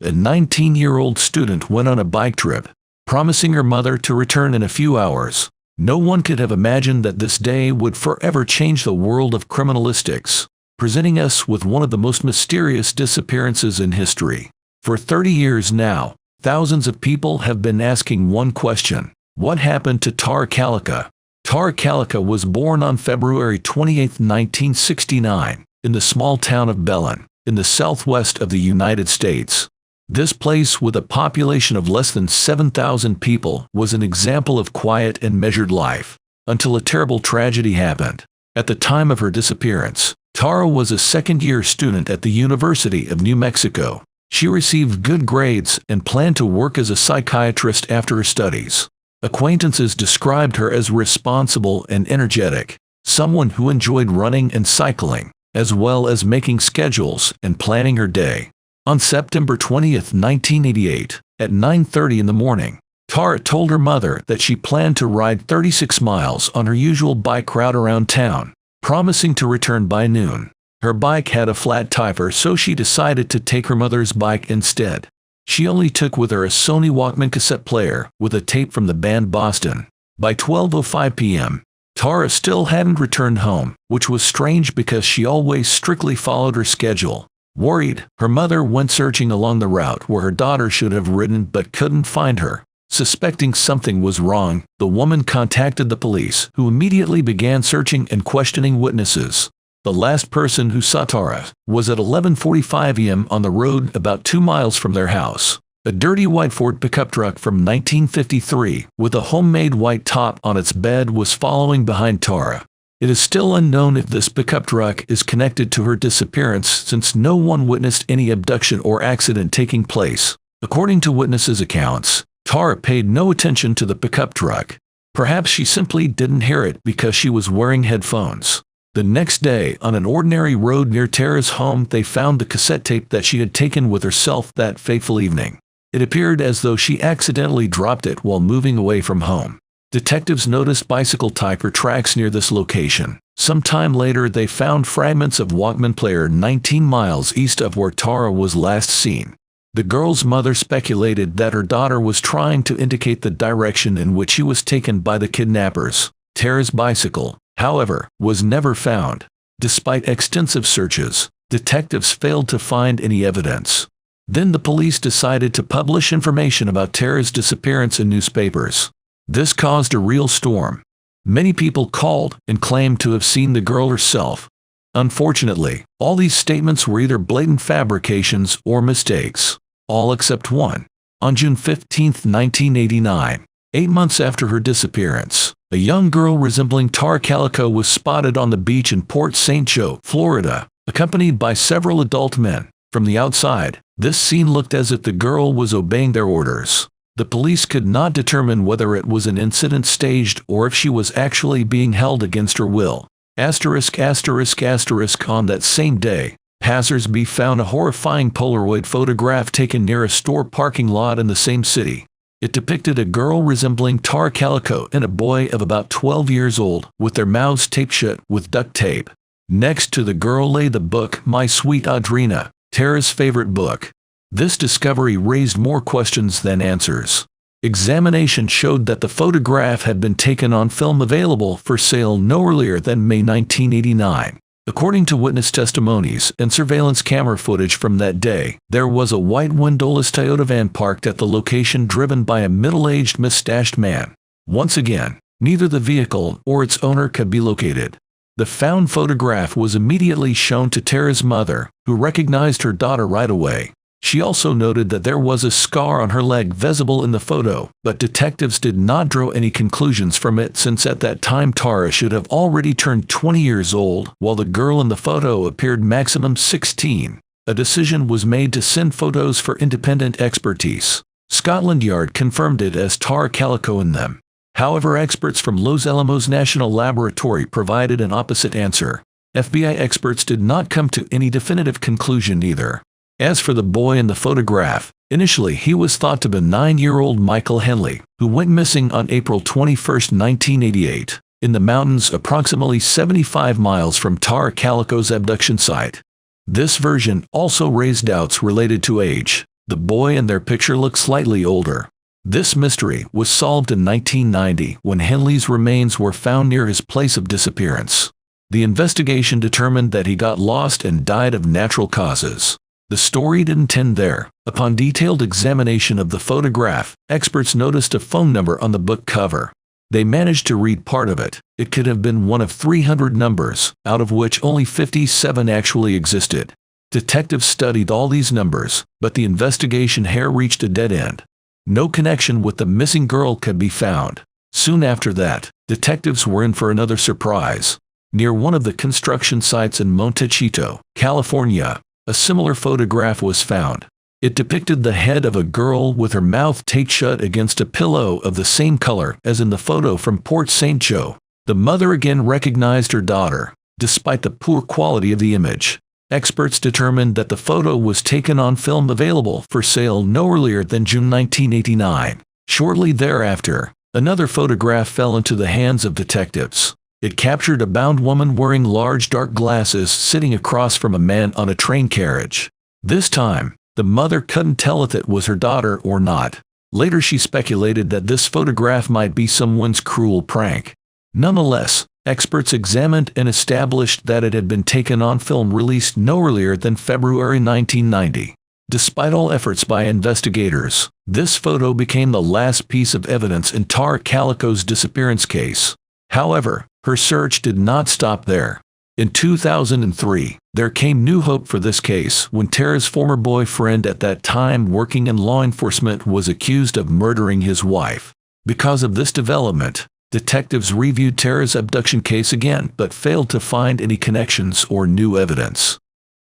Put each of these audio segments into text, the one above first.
a 19-year-old student went on a bike trip, promising her mother to return in a few hours. No one could have imagined that this day would forever change the world of criminalistics, presenting us with one of the most mysterious disappearances in history. For 30 years now, thousands of people have been asking one question: what happened to Tara Calica? Tara Calica was born on February 28, 1969, in the small town of Belen, in the southwest of the United States. This place, with a population of less than 7,000 people, was an example of quiet and measured life, until a terrible tragedy happened. At the time of her disappearance, Tara was a second-year student at the University of New Mexico. She received good grades and planned to work as a psychiatrist after her studies. Acquaintances described her as responsible and energetic, someone who enjoyed running and cycling, as well as making schedules and planning her day. On September 20, 1988, at 9:30 in the morning, Tara told her mother that she planned to ride 36 miles on her usual bike route around town, promising to return by noon. Her bike had a flat tire, so she decided to take her mother's bike instead. She only took with her a Sony Walkman cassette player with a tape from the band Boston. By 12:05 p.m., Tara still hadn't returned home, which was strange because she always strictly followed her schedule. Worried, her mother went searching along the route where her daughter should have ridden but couldn't find her. Suspecting something was wrong, the woman contacted the police, who immediately began searching and questioning witnesses. The last person who saw Tara was at 11:45 a.m. on the road about 2 miles from their house. A dirty white Ford pickup truck from 1953 with a homemade white top on its bed was following behind Tara. It is still unknown if this pickup truck is connected to her disappearance, since no one witnessed any abduction or accident taking place. According to witnesses' accounts, Tara paid no attention to the pickup truck. Perhaps she simply didn't hear it because she was wearing headphones. The next day, on an ordinary road near Tara's home, they found the cassette tape that she had taken with herself that fateful evening. It appeared as though she accidentally dropped it while moving away from home. Detectives noticed bicycle tire tracks near this location. Some time later, they found fragments of Walkman player 19 miles east of where Tara was last seen. The girl's mother speculated that her daughter was trying to indicate the direction in which she was taken by the kidnappers. Tara's bicycle, however, was never found. Despite extensive searches, detectives failed to find any evidence. Then the police decided to publish information about Tara's disappearance in newspapers. This caused a real storm. Many people called and claimed to have seen the girl herself. Unfortunately, all these statements were either blatant fabrications or mistakes. All except one. On June 15, 1989, 8 months after her disappearance, a young girl resembling Tara Calico was spotted on the beach in Port St. Joe, Florida, accompanied by several adult men. From the outside, this scene looked as if the girl was obeying their orders. The police could not determine whether it was an incident staged or if she was actually being held against her will. ****** On that same day, passers-by found a horrifying Polaroid photograph taken near a store parking lot in the same city. It depicted a girl resembling Tara Calico and a boy of about 12 years old, with their mouths taped shut with duct tape. Next to the girl lay the book My Sweet Audrina, Tara's favorite book. This discovery raised more questions than answers. Examination showed that the photograph had been taken on film available for sale no earlier than May 1989. According to witness testimonies and surveillance camera footage from that day, there was a white windowless Toyota van parked at the location, driven by a middle-aged mustached man. Once again, neither the vehicle or its owner could be located. The found photograph was immediately shown to Tara's mother, who recognized her daughter right away. She also noted that there was a scar on her leg visible in the photo, but detectives did not draw any conclusions from it, since at that time Tara should have already turned 20 years old, while the girl in the photo appeared maximum 16. A decision was made to send photos for independent expertise. Scotland Yard confirmed it as Tara Calico in them. However, experts from Los Alamos National Laboratory provided an opposite answer. FBI experts did not come to any definitive conclusion either. As for the boy in the photograph, initially he was thought to be 9-year-old Michael Henley, who went missing on April 21, 1988, in the mountains approximately 75 miles from Tara Calico's abduction site. This version also raised doubts related to age. The boy in their picture looked slightly older. This mystery was solved in 1990 when Henley's remains were found near his place of disappearance. The investigation determined that he got lost and died of natural causes. The story didn't end there. Upon detailed examination of the photograph, experts noticed a phone number on the book cover. They managed to read part of it. It could have been one of 300 numbers, out of which only 57 actually existed. Detectives studied all these numbers, but the investigation here reached a dead end. No connection with the missing girl could be found. Soon after that, detectives were in for another surprise. Near one of the construction sites in Montecito, California, a similar photograph was found. It depicted the head of a girl with her mouth taped shut against a pillow of the same color as in the photo from Port St. Joe. The mother again recognized her daughter, despite the poor quality of the image. Experts determined that the photo was taken on film available for sale no earlier than June 1989. Shortly thereafter, another photograph fell into the hands of detectives. It captured a bound woman wearing large dark glasses sitting across from a man on a train carriage. This time, the mother couldn't tell if it was her daughter or not. Later she speculated that this photograph might be someone's cruel prank. Nonetheless, experts examined and established that it had been taken on film released no earlier than February 1990. Despite all efforts by investigators, this photo became the last piece of evidence in Tara Calico's disappearance case. However, her search did not stop there. In 2003, there came new hope for this case when Tara's former boyfriend, at that time working in law enforcement, was accused of murdering his wife. Because of this development, detectives reviewed Tara's abduction case again but failed to find any connections or new evidence.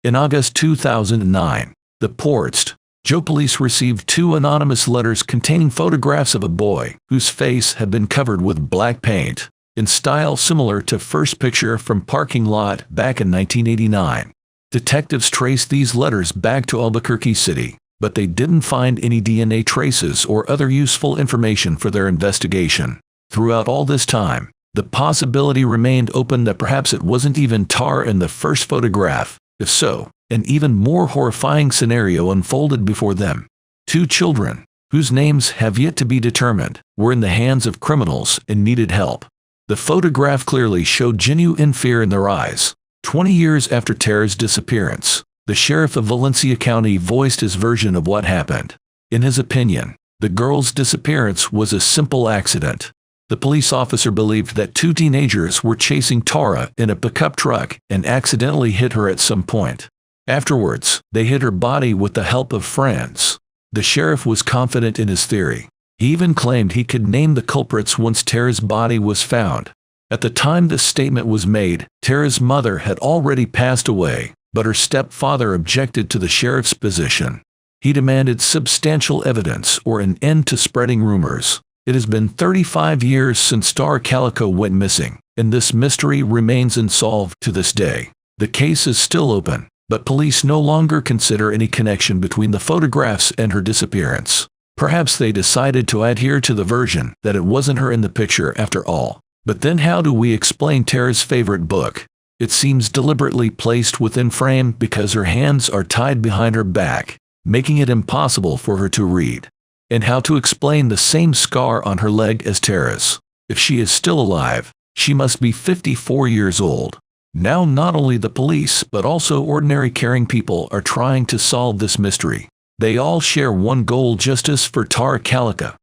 In August 2009, the Port Joe police received 2 anonymous letters containing photographs of a boy whose face had been covered with black paint, in style similar to first picture from parking lot back in 1989. Detectives traced these letters back to Albuquerque City, but they didn't find any DNA traces or other useful information for their investigation. Throughout all this time, the possibility remained open that perhaps it wasn't even Tara in the first photograph. If so, an even more horrifying scenario unfolded before them. 2 children, whose names have yet to be determined, were in the hands of criminals and needed help. The photograph clearly showed genuine fear in their eyes. 20 years after Tara's disappearance, the sheriff of Valencia County voiced his version of what happened. In his opinion, the girl's disappearance was a simple accident. The police officer believed that 2 teenagers were chasing Tara in a pickup truck and accidentally hit her at some point. Afterwards, they hid her body with the help of friends. The sheriff was confident in his theory. He even claimed he could name the culprits once Tara's body was found. At the time this statement was made, Tara's mother had already passed away, but her stepfather objected to the sheriff's position. He demanded substantial evidence or an end to spreading rumors. It has been 35 years since Tara Calico went missing, and this mystery remains unsolved to this day. The case is still open, but police no longer consider any connection between the photographs and her disappearance. Perhaps they decided to adhere to the version that it wasn't her in the picture after all. But then how do we explain Tara's favorite book? It seems deliberately placed within frame because her hands are tied behind her back, making it impossible for her to read. And how to explain the same scar on her leg as Tara's? If she is still alive, she must be 54 years old. Now not only the police but also ordinary caring people are trying to solve this mystery. They all share one goal: justice for Tara Calica.